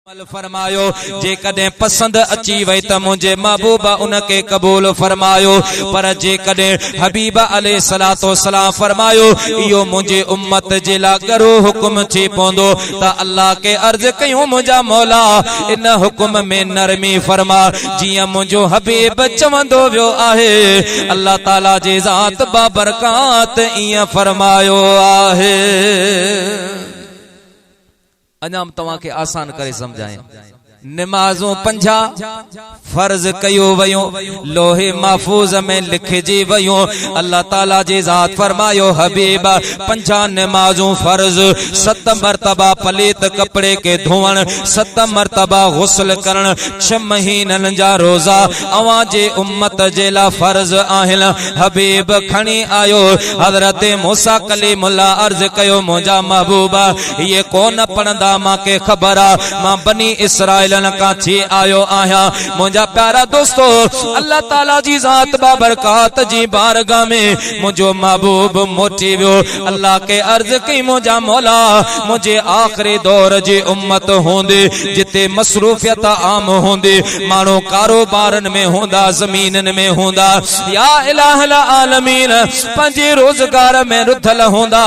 फरमायो जे कदे पसंद अची वई त मुझे महबूबा उनके कबूल फरमायो। पर जे कदे हबीबा अलैहिस्सलातो सलाम फरमायो इयो मुझे उम्मत जे ला करो हुक्म थी पोंदो त अल्लाह के अर्ज कयूं मुझा मौला इन हुक्म में नरमी फरमा जिया मुझो हबीब चवंदो वियो आहे। अल्लाह ताला जे ज़ात बाबरकात इया फरमायो आहे। अञा तव्हां के आसान करे समझाएं। नमाज़ों 50 फर्ज कयो वयो लोहे महफूज में लिखजी वयो। अल्लाह ताला जी ज़ात फरमायो हबीबा 50 नमाज़ों फर्ज 7 मरतबा पलीत कपड़े के धोवण 7 मरतबा गुस्ल करण 6 महीनन जा रोजा अवां जे उम्मत जे ला फर्ज आहिन। हबीब खणी आयो हजरत मूसा कलीमुल्लाह अर्ज कयो मुझा महबूबा ये कौन पढ़ंदा मां के खबर आ मां बनी इसराइल का थी आयो आया। मुझा प्यारा दोस्तों अल्लाह ताला जी ज़ात बाबरकात जी बारगाह में मुझो महबूब मोटी वियो। अल्लाह के अर्ज की मुझा मौला मुझे आखिरी दौर जी उम्मत होंदे जिते मसरूफियत आम होंदे मानो कारोबारन में होंदा जमीनन में होंदा या इलाहल आलमीन पंजे रोजगार में रुधल होंदा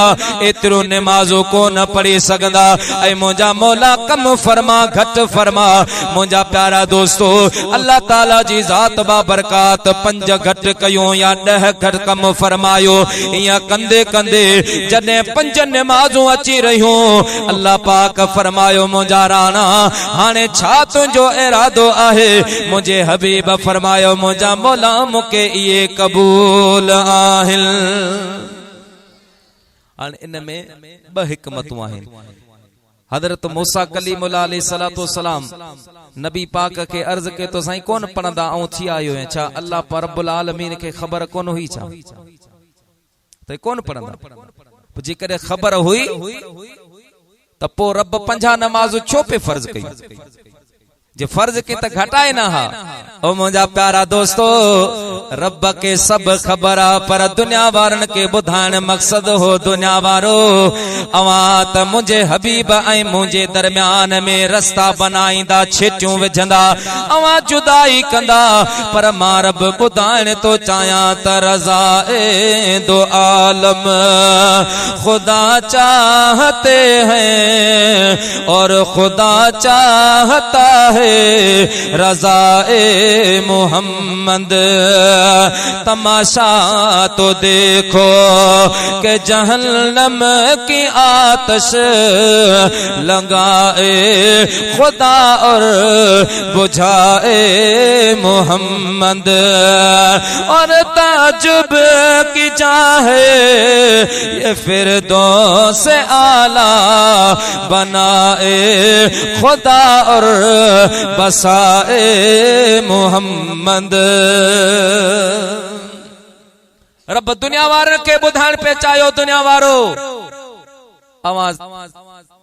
एतरो नमाज़ो को न पढ़ी सकदा। ऐ मुझा मौला कम फरमा घट फरमा। मुझा प्यारा दोस्तों अल्लाह ताला जी ज़ात बाबरकात 5 घट कयो या 10 घट कम फरमायो। या कंदे कंदे जने 5 नमाज़ों अची रहियो अल्लाह पाक फरमायो मुझा राणा हाने छा तुझो इरादो आहे। मुझे हबीब फरमायो मुझा मौला मुके ये कबूल आहिल। इनमें 2 हिकमतूं आहिन। हजरत मूसा कलीमुल्लाह अलैहिस्सलातो सलाम नबी पाक के अर्ज के तो साईं कौन पढ़ंदा ऐं थी आयो है छा अल्लाह पर रब्बुल आलमीन के खबर कोन हुई छा तो कौन पढ़ंदा जे करे खबर हुई त पो रब 50 नमाज़ छो पे फर्ज कई जे फर्ज के त घटाए ना हा। ओ मुझा प्यारा दोस्तों रब के सब खबर पर दुनिया वारन के बुधान मकसद हो दुनिया वारो अवा त मुझे हबीब ऐ मुझे दरमियान में रास्ता बनाईंदा छेटियों विझंदा अवा जुदाई कंदा पर मां रब बुधान तो चाया त रजा ए दो आलम खुदा चाहते हैं और खुदा चाहता है रज़ाए मोहम्मद। तमाशा तो देखो के जहन्नम की आतश लगाए खुदा और बुझाए मोहम्मद। और ताजुब की चाहे ये फिरदौस से आला बनाए खुदा और बसाए मोहम्मद। रब दुनिया वार के बुधान पे चायो दुनिया वारो आवाज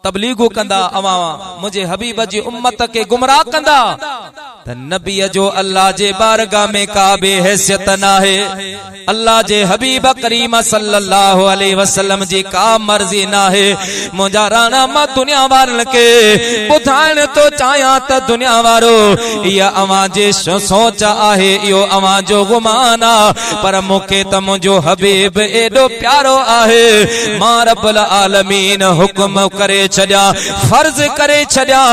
तबलीगो कंदा अवा मुझे हबीब जी उम्मत के गुमराह कंदा त नबी जो अल्लाह जे बारगाह में का बे हैसियत ना है। अल्लाह जे हबीब करीम सल्लल्लाहु अलैहि वसल्लम जी का मर्जी ना है। मुझा राणा मां दुनिया वारन के बुधान तो चाया त दुनिया वारो या अवा जे सोच आहे यो अवा जो गुमाना पर मुके त मुझो हबीब एडो प्यारो आहे। मां रब्बुल आलमीन हुक्म करे छड्या फर्ज करे छड्या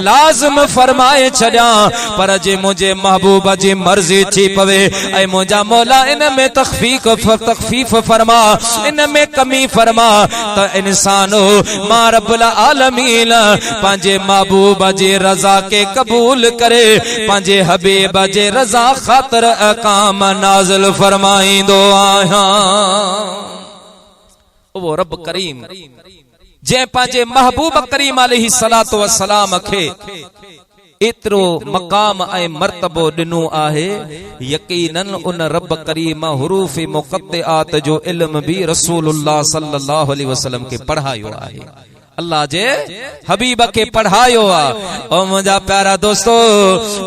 लाज़िम फरमाए छड्या पर जे मुझे महबूबा जी मर्जी थी पवे ऐ मुझा मौला इन में तखफीफ फरमा इन में कमी फरमा त इंसानो मां रब्बुल आलमीन पांजे महबूबा जी रजा के कबूल करे पांजे हबीबा जी रजा खातिर अहकाम नाज़िल फरमाईंदो आया। वो रब करीम जे पांजे महबूब करीम अलैहि सलातो व सलाम खे एतरो मकाम ऐं मर्तबो दिनो आहे यकीनन उन रब करीम हुरूफ मुक़त्तिआत जो इल्म भी रसूलुल्लाह सल्लल्लाहु अलैहि वसल्लम के पढ़ायो आहे। अल्लाह जे हबीब के पढ़ायो आ। ओ मुझा प्यारा दोस्तो,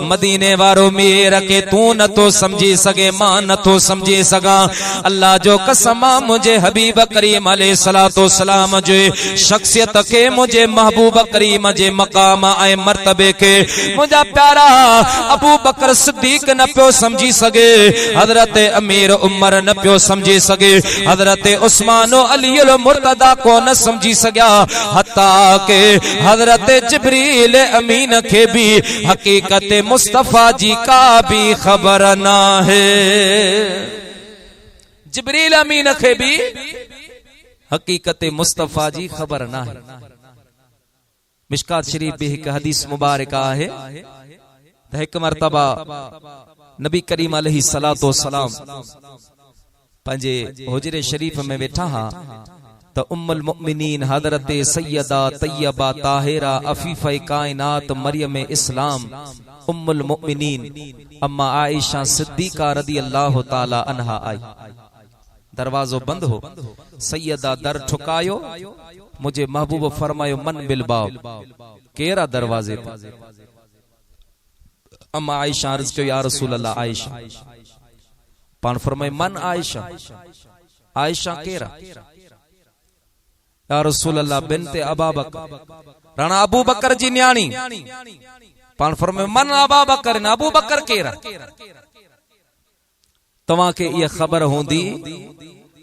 मदीने वारो मेर के तू न तो समझी सके, मां न तो समझी सगा। अल्लाह जो कसम मुझे हबीब करीम अलैहिस्सलातो सलाम जे शख्सियत के, मुझे महबूब करीम जे मकाम ऐं मर्तबे के मुझा प्यारा अबू बकर सिद्दीक न पियो समझी सके, हजरत अमीर उमर न पियो समझी सके, हजरत उस्मान अली अल मुर्तदा को न समझी सकिया, हत्ता के हजरत जिब्रील अमीन के भी हकीकत मुस्तफा जी का भी खबर ना है। जिब्रील अमीन के भी हकीकत मुस्तफा जी खबर ना है। मिशकात शरीफ भी एक हदीस मुबारका है, एक मरतबा नबी करीम अलैहिस्सलातो सलाम पंजे हुजरे शरीफ में बैठा हा तो उम्मुल मुमिनीन हजरत सैयदा तैयबा ताहिरा अफीफा कायनात मरियम इस्लाम उम्मुल मुमिनीन अम्मा आयशा सिद्दीका रदियल्लाहु ताला अन्हा आई। दरवाजो बंद हो, सैयदा दर ठुकायो, मुझे महबूब फरमायो मन बिल बाब, केरा दरवाजे पे। अम्मा आयशा अर्ज कयो या रसूल अल्लाह आयशा, पान फरमाए मन आयशा, आयशा केरा? या रसूल अल्लाह बिनते अबा बकर, राणा अबू बकर जी न्याणी। पान फरमाए मन अबा बकर, न अबू बकर केरा? तवा के ये खबर होंदी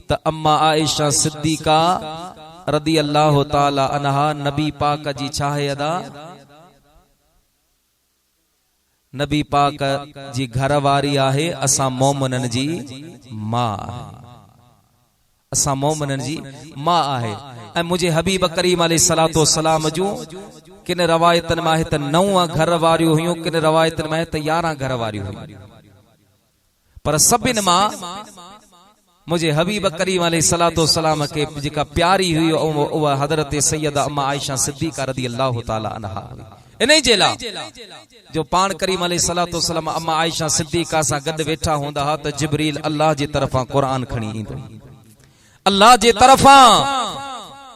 त अम्मा आयशा सिद्दीका रदी अल्लाह ताला अन्हा नबी पाक जी छाहे अदा, नबी पाक जी घरवारी आहे, असा मोमिनन जी मां, असा मोमिनन जी मां आहे। ऐं मुझे हबीब करीम अलैहिस्सलातो सलाम जूं किन रवायतन में है त 9 घरवारियूं हुयूं, किन रवायतन में है त 11 घरवारियूं हुयूं, पर सभिन मां मुझे हबीब करीम अलैहिस्सलातो सलाम के जेका प्यारी हुई उहा हजरत सैयदा अम्मा आयशा सिद्दीका रदियल्लाहु ताला अन्हा। इन्हीं जेला जो पान करीम अलैहिस्सलातो सलाम अम्मा आयशा सिद्दीका सा गद वेठा होंदा हा त जिब्रील अल्लाह जी तरफा कुरान खणी ईंदो, अल्लाह जी तरफा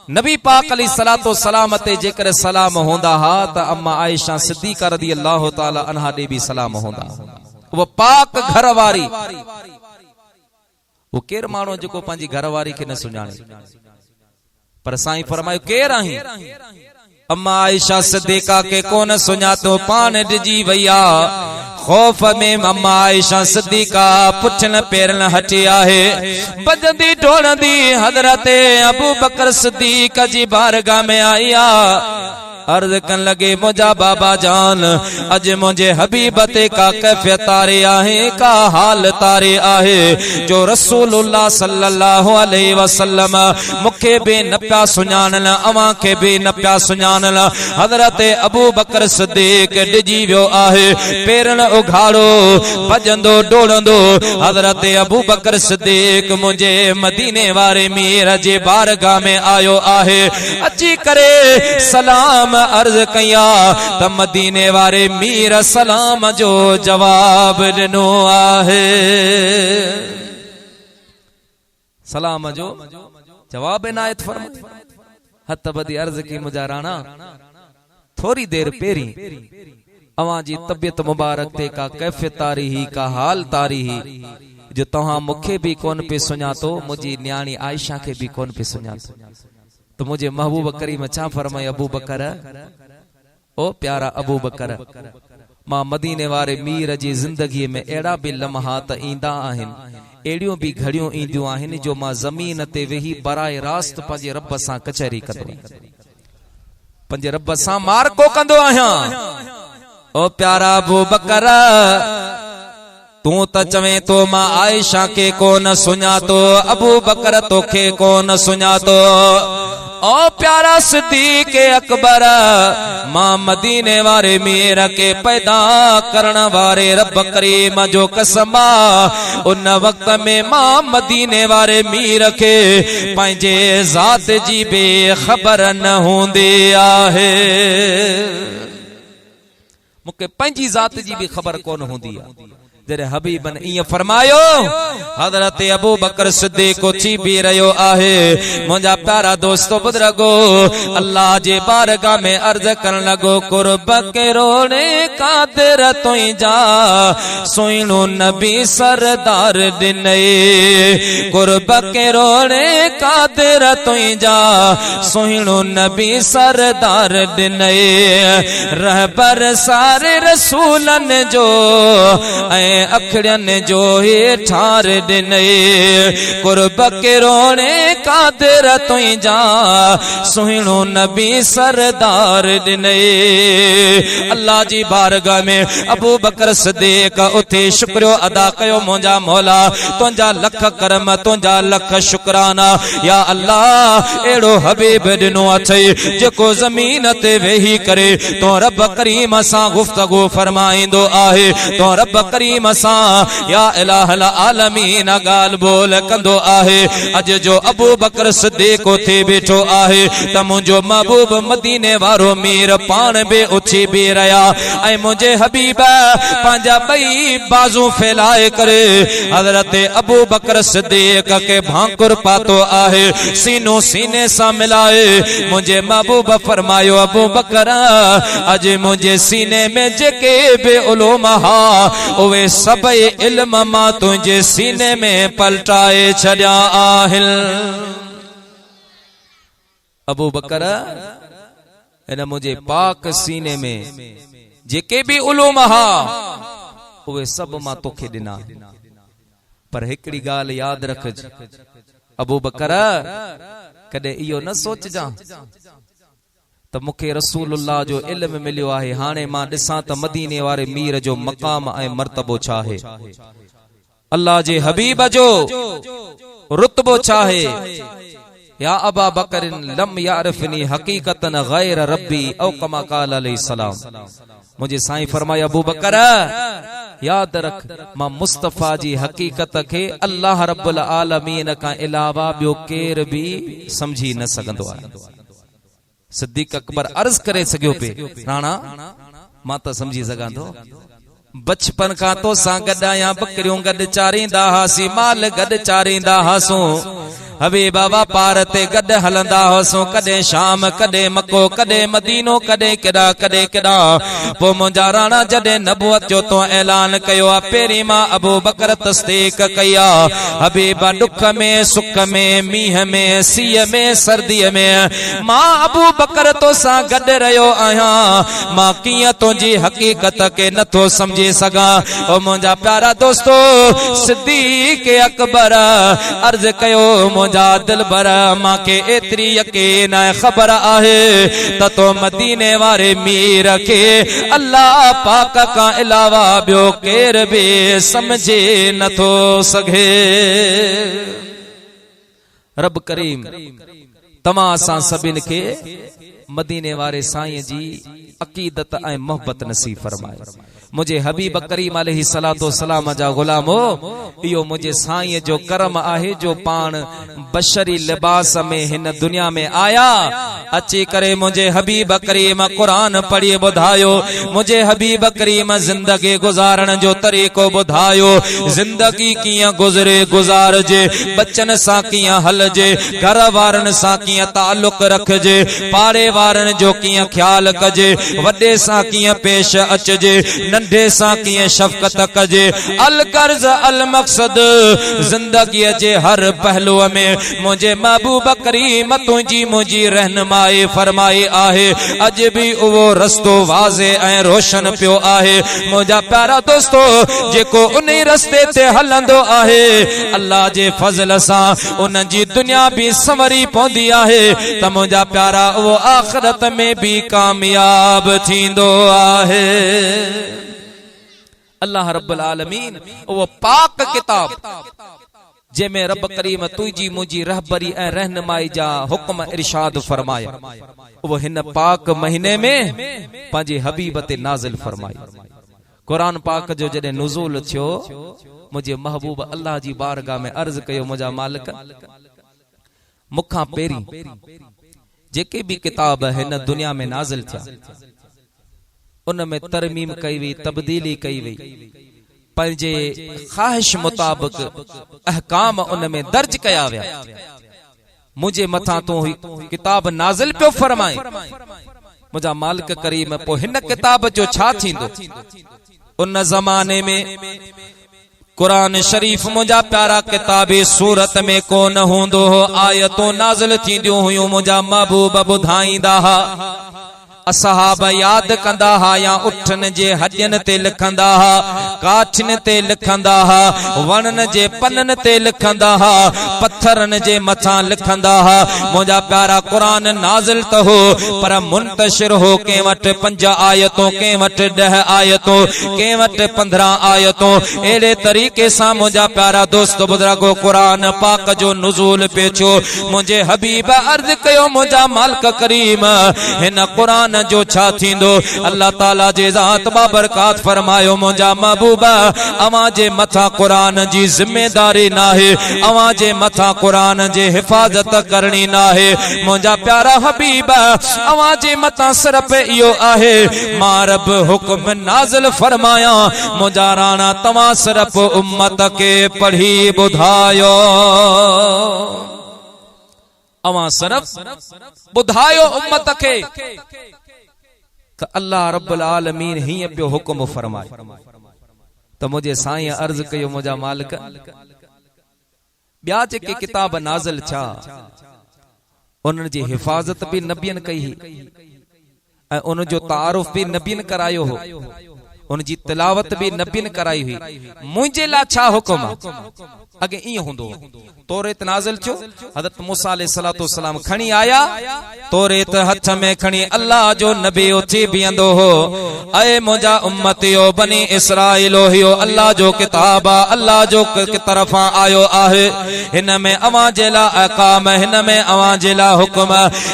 नबी पाक अलैहिस्सलातो सलाम ते जेकर सलाम होंदा हा त अम्मा आयशा सिद्दीका रदियल्लाहु ताला अन्हा दे भी सलाम होंदा। वो पाक घरवारी, वो केर मानो जो पंहिंजी घरवारी के न सुञाणे, पर साईं फरमायो केर आहीं? अम्मा आयशा सिद्दीका के कोन सुञातो, पान डिजी वैया खौफ में अम्मा आयशा सिद्दीका पुछन पेरन हटी आहे, बजंदी ढोलंदी हजरत अबू बकर सिद्दीक जी बारगाह में आया, अर्ज कन लगे मुझा बाबा जान अज मुझे हबीब ते का कैफियत तारे आहे, का हाल तारे आहे, जो रसूलुल्लाह सल्लल्लाहु अलैहि वसल्लम मुखे बे न प्या सुञाणन, अवां के बे न प्या सुञाणन। हजरत अबू बकर सिद्दीक डिजी वियो आहे, पेरन उघाड़ो भजंदो डोलंदो हजरत अबू बकर सिद्दीक मुझे मदीने वारे मीर जे बारगाह में आयो आहे। अची करे सलाम अर्ज कया त मदीने वारे मीर सलाम जो जवाब दिनो आहे, सलाम जो जवाब इनायत फरमा। हथ बदी अर्ज की मुझा राणा थोड़ी देर पेरी अवां जी तबियत मुबारक ते का कैफियत तारी ही, का हाल तारी ही, जो तहां मुखे भी कोन पे सुञातो, मुझी न्याणी आयशा के भी कोन पे सुञातो। तो मुझे महबूब करीम छा फरमाए, अबू बकर ओ प्यारा अबू बकर, मां मदीने वारे मीर जी जिंदगी में एड़ा भी लम्हात ईंदा आहिन, एड़ियों भी घड़ियों ईंदियूं आहिन जो मां जमीन ते वेही बराए रास्त पंहिंजे रब सां कचहरी कंदो, पंहिंजे रब सां मारको कंदो आहियां। ओ प्यारा अबू बकर तू त चवे तो मां आयशा के कोन सुञातो, अबू बकर तोखे कोन सुञातो। ओ प्यारा सिद्दीक अकबर, मां मदीने वारे मीर के पैदा करण वारे रब करीम जो कसमा, उन वक्त में मां मदीने वारे मीर के पंहिंजे ज़ात जी बेखबर न हूंदी आहे, मूंखे पंहिंजी ज़ात जी भी खबर कोन हूंदी आहे, जरे हबीबन इं फरमायो हजरत अबू बकर सिद्दीक उथी भी रहियो आहे मुंहिंजा प्यारा दोस्तो बुजुर्गो अल्लाह जे बारगाह में अर्ज करण लगो कुर्ब के रोने कादिर तुई जा सुइनो नबी सरदार दिने कुर्ब के रोने कादिर तुई जा सुइनो नबी सरदार दिने रहबर सारे रसूलन जो अखड़न जो ही ठार दिने कुर्ब के रोने कादिर तुई जा सुहिणो नबी सरदार दिने अल्लाह जी बारगाह में अबू बकर सिद्दीक उथे शुक्रियो अदा कयो मुंहिंजा मौला तुंहिंजा लख करम तुंहिंजा लख शुक्राना या अल्लाह एड़ो हबीब दिनो अथई जेको ज़मीन ते वेही करे तो रब करीम सां गुफ्तगू फरमाईंदो आहे तो रब करीम सां या इलाहल आलमीन गाल बोल कंदो आहे अज जो अबू बकर सिद्दीक उथे बैठो आहे त मुंहिंजो महबूब मदीने वारो मीर पान बे उथी भी रहा ऐं मुंहिंजे हबीब पंहिंजा ॿई बाज़ू फैलाए करे हज़रत अबू बकर सिद्दीक के भांकुर पातो आहे सीनो सीने सां मिलाए मुंहिंजे महबूब फरमायो अबू बकर अज मुंहिंजे सीने में जेके बि उलूम हा उवे सभई इल्म मां तुंहिंजे सीने में पलटाए छॾिया आहिनि अबू बकर इन मुंहिंजे पाक सीने में जेके भी उलूम हा उवे सब मां तोखे ॾिना पर हिकड़ी ॻाल्हि याद रख अबू बकर कदे इहो न सोचजा त मुखे रसूलुल्लाह जो इल्म मिलियो आहे हाणे मां ॾिसां त मदीने वारे मीर जो मकाम ऐं मर्तबो छा आहे अल्लाह जे हबीब जो रुतबो छा आहे या अबा बकर लम यारफनी हकीकतन गैर रब्बी औ कमा काल अलैहि सलाम मुझे साईं फरमाया अबू बकर याद रख मां मुस्तफा जी हकीकत के अल्लाह रब्बुल आलमीन का अलावा ॿियो केर भी समझी न सघंदो आहे सिद्दीक अकबर अर्ज करे सघियो पे राणा मां त समझी सघां थो बचपन का तो सां गॾु आहियां बकरियूं गॾु चारींदा हासीं माल गॾु चारींदा हासूं हबीब वापार ते गॾु हलंदा हुआसूं कॾहिं शाम कॾहिं मको कॾहिं मदीनो कॾहिं केॾा कॾहिं केॾा पोइ मुंहिंजा राणा जॾहिं नबूअत जो तो ऐलान कयो आहे पहिरीं मां अबू बकर तस्दीक कई आहे हबीब दुख में सुख में मींहं में सीअ में सर्दीअ में मां अबू बकर तो सां गॾु रहियो आहियां मां कीअं तुंहिंजी हकीकत के नथो समझी सघां ओ मुंहिंजा प्यारा दोस्तो सिद्दीक अकबर अर्ज कयो दिल बर मां के एतरी यकीन खबर आहे त तो मदीने वारे मीर के अल्लाह पाक का अलावा ॿियो केर भी समझे नथो सघे रब करीम तमाम असां सभिनि खे मदीने वारे साईं जी अकीदत ऐं मोहब्बत नसीब फरमाए मुझे हबीब करीम अलैहि सलातो सलाम जा गुलामो इहो मुझे साईं जो करम आहे जो पान बशरी लिबास में हिन दुनिया में आया अची करे मुझे हबीब करीम कुरान पढ़ी बुधायो मुझे हबीब करीम जिंदगी गुजारण जो तरीको बुधायो जिंदगी कियां गुजरे गुजारजे बच्चन सा कियां हलजे घर वारन सा कियां ताल्लुक रखजे पाड़े वारन जो कियां ख्याल कजे वडे सा कियां पेश अचजे नंढे सा कियां शफकत कजे अल कर्ज अल मकसद जिंदगी जे हर पहलू में मुझे महबूब करीम तुझी मुझी रहनुमाई फरमाई आहे अज भी वो रस्तो वाज़े ऐं रोशन पियो आहे मुझा प्यारा दोस्तो जेको उन रस्ते ते हलंदो आहे अल्लाह जे फज़ल सा उन जी दुनिया भी संवरी पौंदी आहे त मुझा प्यारा वो आखिरत में भी कामयाब थींदो आहे अल्लाह रब्बुल आलमीन वो पाक किताब जेमें रब करीम तुझी मुझी रहबरी ऐं रहनुमाई जा हुक्म इरशाद फरमाया वो हिन पाक महीने में पंहिंजे हबीब ते नाज़िल फरमाई कुरान पाक जो जॾहिं नुज़ूल थियो मुझे महबूब अल्लाह जी बारगाह में अर्ज कयो मुझा मालिक मुखां पहिरीं जेके भी किताब हिन दुनिया में नाज़िल थिया उन में तरमीम कई वई तब्दीली कई वई पंहिंजे ख्वाहिश मुताबिक अहकाम उन में दर्ज कया विया। मुझे मथा तो किताब नाज़िल पियो फरमाए मुझा मालिक करीम, पो हिन किताब जो छा थींदो? उन ज़माने में कुरान शरीफ मुझा प्यारा किताबे सूरत में कोन हूंदो हो। आयतों नाज़िल थींदियूं हुयूं, मुझा महबूब ॿुधाईंदा हा, असहाब याद कंदा हा या उठन जे हजन ते लिखंदा हा, काठन ते लिखंदा हा, वणन जे पनन ते लिखंदा हा, पत्थरन जे मथा लिखंदा हा। मुझा प्यारा कुरान नाज़िल त हो पर मुंतशिर हो, के वट 5 आयतों, के वट 10 आयतों, के वट 15 आयतों। एड़े तरीके सा मुझा प्यारा दोस्त बुजुर्गो कुरान पाक जो नुज़ूल पेचो। मुझे हबीब अर्ज कयो, मुझा मालिक करीम हिन कुरान जो छा थींदो? अल्लाह ताला जे ज़ात बाबरकात फरमायो, मुझा महबूबा अवां जे मथा कुरान जी जिम्मेदारी नाहे, अवां जे मथा कुरान जे हिफाजत करनी नाहे। मुझा प्यारा हबीब अवां जे मथा सिर्फ इहो आहे, मां रब हुक्म नाज़िल फरमाया, मुझा राणा तवां सिर्फ उम्मत के पढ़ी ॿुधायो, अवां सिर्फ ॿुधायो उम्मत के त अल्लाह रब्बुल आलमीन हीअं पियो हुक्म फरमाए। त मुझे साईं अर्ज कयो, मुझा मालिक ॿिया जेके किताब नाज़िल छा उन जी हिफ़ाज़त भी नबियन कई ऐं उन जो तारुफ भी नबियन करायो हो, उन जी तिलावत भी नबियन कराई हुई। मुझे ला छा हुक्म? अगे इं हुंदो तौरेत नाज़िल थियो, हज़रत मूसा अलैहिस्सलातु वस्सलाम खणी आया, तौरेत हथ में खणी अल्लाह जो नबी उथी बीहंदो हो, ऐ मुझा उम्मतियो बनी इसराइलो, हियो अल्लाह जो किताब आ, अल्लाह जो तरफा आयो आहे। हिन में अवां जे ला अहकाम, हिन में अवां जे ला हुक्म,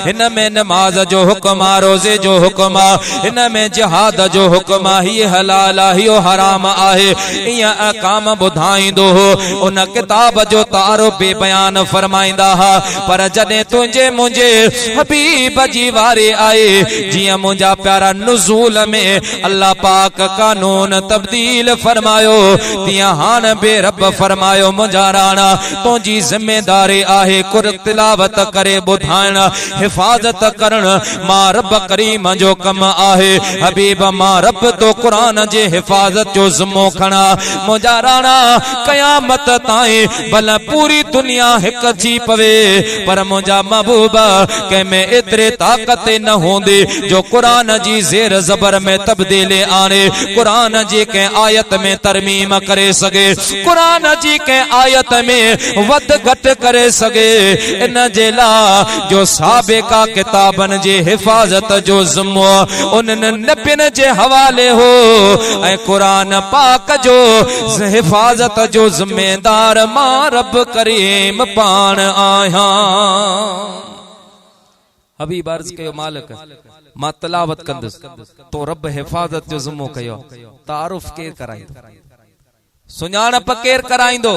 हिन में नमाज जो हुक्म आ, रोजे जो हुक्म आ, हिन में जिहाद जो हुक्म आ, ही हलाल आ, हियो हराम आहे। इयां अहकाम ॿुधाईंदो हो, उन किताब जो तारुफ भी बयान फरमाइंदा हा। पर जॾहिं तुंहिंजे मुंहिंजे हबीब जी वारी आए, जियां मुंहिंजा प्यारा नुज़ूल में अल्लाह पाक कानून तब्दील फरमायो, तियां हाण बे रब फरमायो, मुंहिंजा राणा तुंहिंजी जिम्मेदारी आहे कुर तिलावत करे ॿुधाइण, हिफ़ाज़त करण मां रब करीम जो कम आहे। हबीब मां रब तो कुरान जे हिफ़ाज़त जो ज़िम्मो खणा, मुंहिंजा राणा क़यामत ताईं भला पूरी दुनिया हिक थी पवे, पर मुझा महबूबा कंहिंमें एतिरे ताक़त न हूंदी जो कुरान जी ज़ेर ज़बर में तब्दीली आणे, कुरान जी कंहिं आयत में तरमीम करे सघे, कुरान जी कंहिं आयत में वध घटि करे सघे। इन जे लाइ जो साबिका किताबन जी हिफ़ाज़त जो ज़िम्मो उन्हनि नबियन जे हवाले हो, ऐं कुरान पाक जो हिफ़ाज़त जो ज़िम्मेदार मां रब करीम पाण आहियां। हबीब अर्ज़ कयो, मालिक मां तिलावत कंदुसि, तो रब हिफ़ाज़त जो ज़िम्मो कयो, तारुफ केर कराईंदो, सुञाणप केर कराईंदो?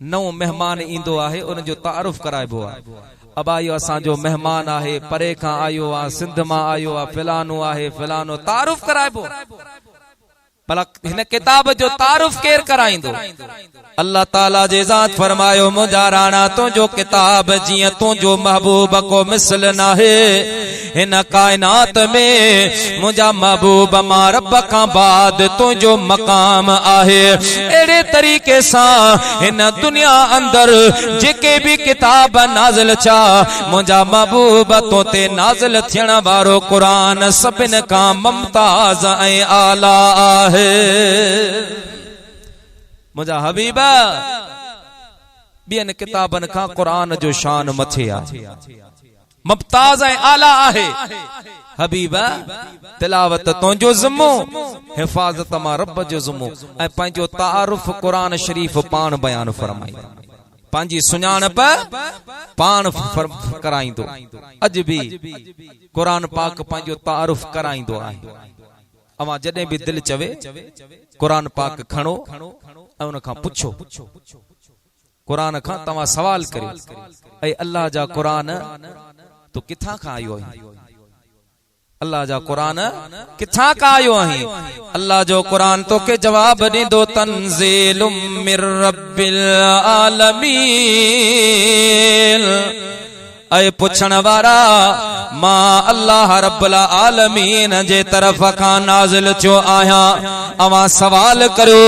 नओं मेहमान ईंदो आहे, उन जो तारुफ कराइबो आहे। अब आयो असांजो मेहमान आहे, परे खां आयो आहे, सिंध मां आयो आहे, फिलानो आहे, फिलानो, तारुफ कराइबो। भला हिन किताब जो तारुफ केर कराईंदो? अल्लाह ताला जे ज़ात फरमायो, मुझा राणा तुंहिंजो किताब जियां तुंहिंजो महबूब को मिसल नाहे, हिन कायनात में मुझा महबूब मां रब खां बाद तुंहिंजो मकाम आहे। एड़े तरीके सां हिन दुनिया अंदर जेके भी किताब नाज़िल छा, मुझा महबूब तो ते नाज़िल थियण वारो कुरान सभिन खां मुमताज ऐं आला आहे। मुझा हबीबा ॿियनि किताबनि खां कुरान जो शान मथे आहे, मुमताज ऐं आला आहे। हबीबा तिलावत तुंहिंजो ज़िम्मो, हिफ़ाज़त मां रब जो ज़िम्मो, ऐं पंहिंजो तारुफ कुरान शरीफ़ पाण बयान फरमाई, पंहिंजी सुञाणप पाण कराईंदो। अॼु बि कुरान पाक पंहिंजो तारुफ कराईंदो आहे। अवां जॾहिं भी दिल चवे कुरान पाक खणो ऐं उन खां पुछो, कुरान खां तव्हां सवाल करियो, ऐं अल्लाह जा कुरान तो किथां खां आयो आहे? अल्लाह जा कुरान किथां का आयो आहीं अल्लाह जो कुरान तो के जवाब ॾींदो तंज़ीलुम मिर रब्बिल आलमीन ऐ पुछण वारा मां अल्लाह रब्बुल आलमीन जे तरफ खां नाज़िल थियो आहियां अवां सवाल करो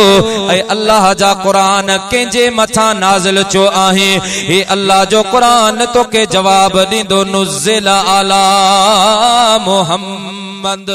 ऐ अल्लाह जा कुरान कंहिंजे मथां नाज़िल थियो आहे हे अल्लाह जो कुरान तो के जवाब ॾींदो नुज़िल अला मुहम्मद